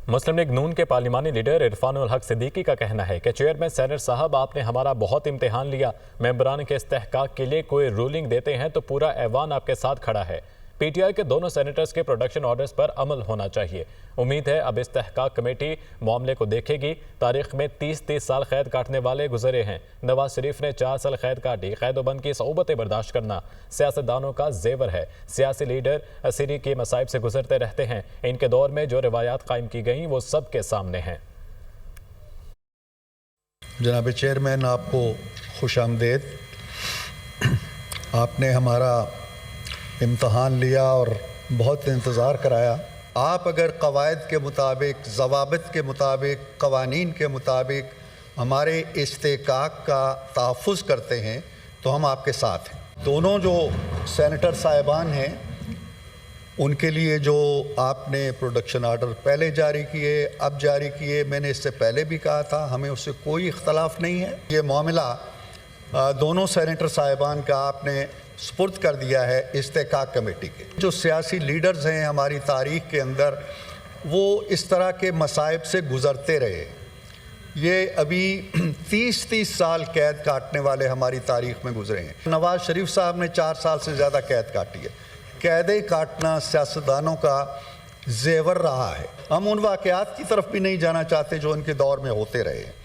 مسلم league نون کے پارلیمانی leader Irfan الحق صدیقی کا کہنا ہے کہ چیئرمین سینٹ صاحب آپ نے ہمارا بہت امتحان لیا، ممبران کے استحقاق کے لیے کوئی رولنگ دیتے ہیں تو پورا ایوان آپ کے ساتھ کھڑا ہے۔ پی ٹی آئی کے دونوں سینیٹرز کے پروڈکشن آرڈرز پر عمل ہونا چاہیے۔ امید ہے اب استحقاق کمیٹی معاملے کو دیکھے گی۔ تاریخ میں 30 سال قید کاٹنے والے گزرے ہیں۔ نواز شریف نے 4 سال قید کاٹی۔ قید و بند کی صعوبتیں برداشت کرنا سیاستدانوں کا زیور ہے۔ سیاسی لیڈر اسیری کے مصائب سے گزرتے رہتے ہیں۔ ان کے دور میں جو روایات قائم کی گئیں وہ سب کے سامنے ہیں۔ جناب چیئرمین، آپ کو خوش آمدید۔ آپ نے ہمارا امتحان لیا اور بہت انتظار کرایا۔ آپ اگر قواعد کے مطابق، ضوابط کے مطابق، قوانین کے مطابق ہمارے استحقاق کا تحفظ کرتے ہیں تو ہم آپ کے ساتھ ہیں۔ دونوں جو سینیٹر صاحبان ہیں ان کے لیے جو آپ نے پروڈکشن آرڈر پہلے جاری کیے، اب جاری کیے، میں نے اس سے پہلے بھی کہا تھا، ہمیں اس سے کوئی اختلاف نہیں ہے۔ یہ معاملہ دونوں سینیٹر صاحبان کا آپ نے سپرد کر دیا ہے استحقاق کمیٹی کے۔ جو سیاسی لیڈرز ہیں ہماری تاریخ کے اندر، وہ اس طرح کے مصائب سے گزرتے رہے۔ یہ ابھی 30 سال قید کاٹنے والے ہماری تاریخ میں گزرے ہیں۔ نواز شریف صاحب نے 4 سال سے زیادہ قید کاٹی ہے۔ قیدیں کاٹنا سیاستدانوں کا زیور رہا ہے۔ ہم ان واقعات کی طرف بھی نہیں جانا چاہتے جو ان کے دور میں ہوتے رہے ہیں۔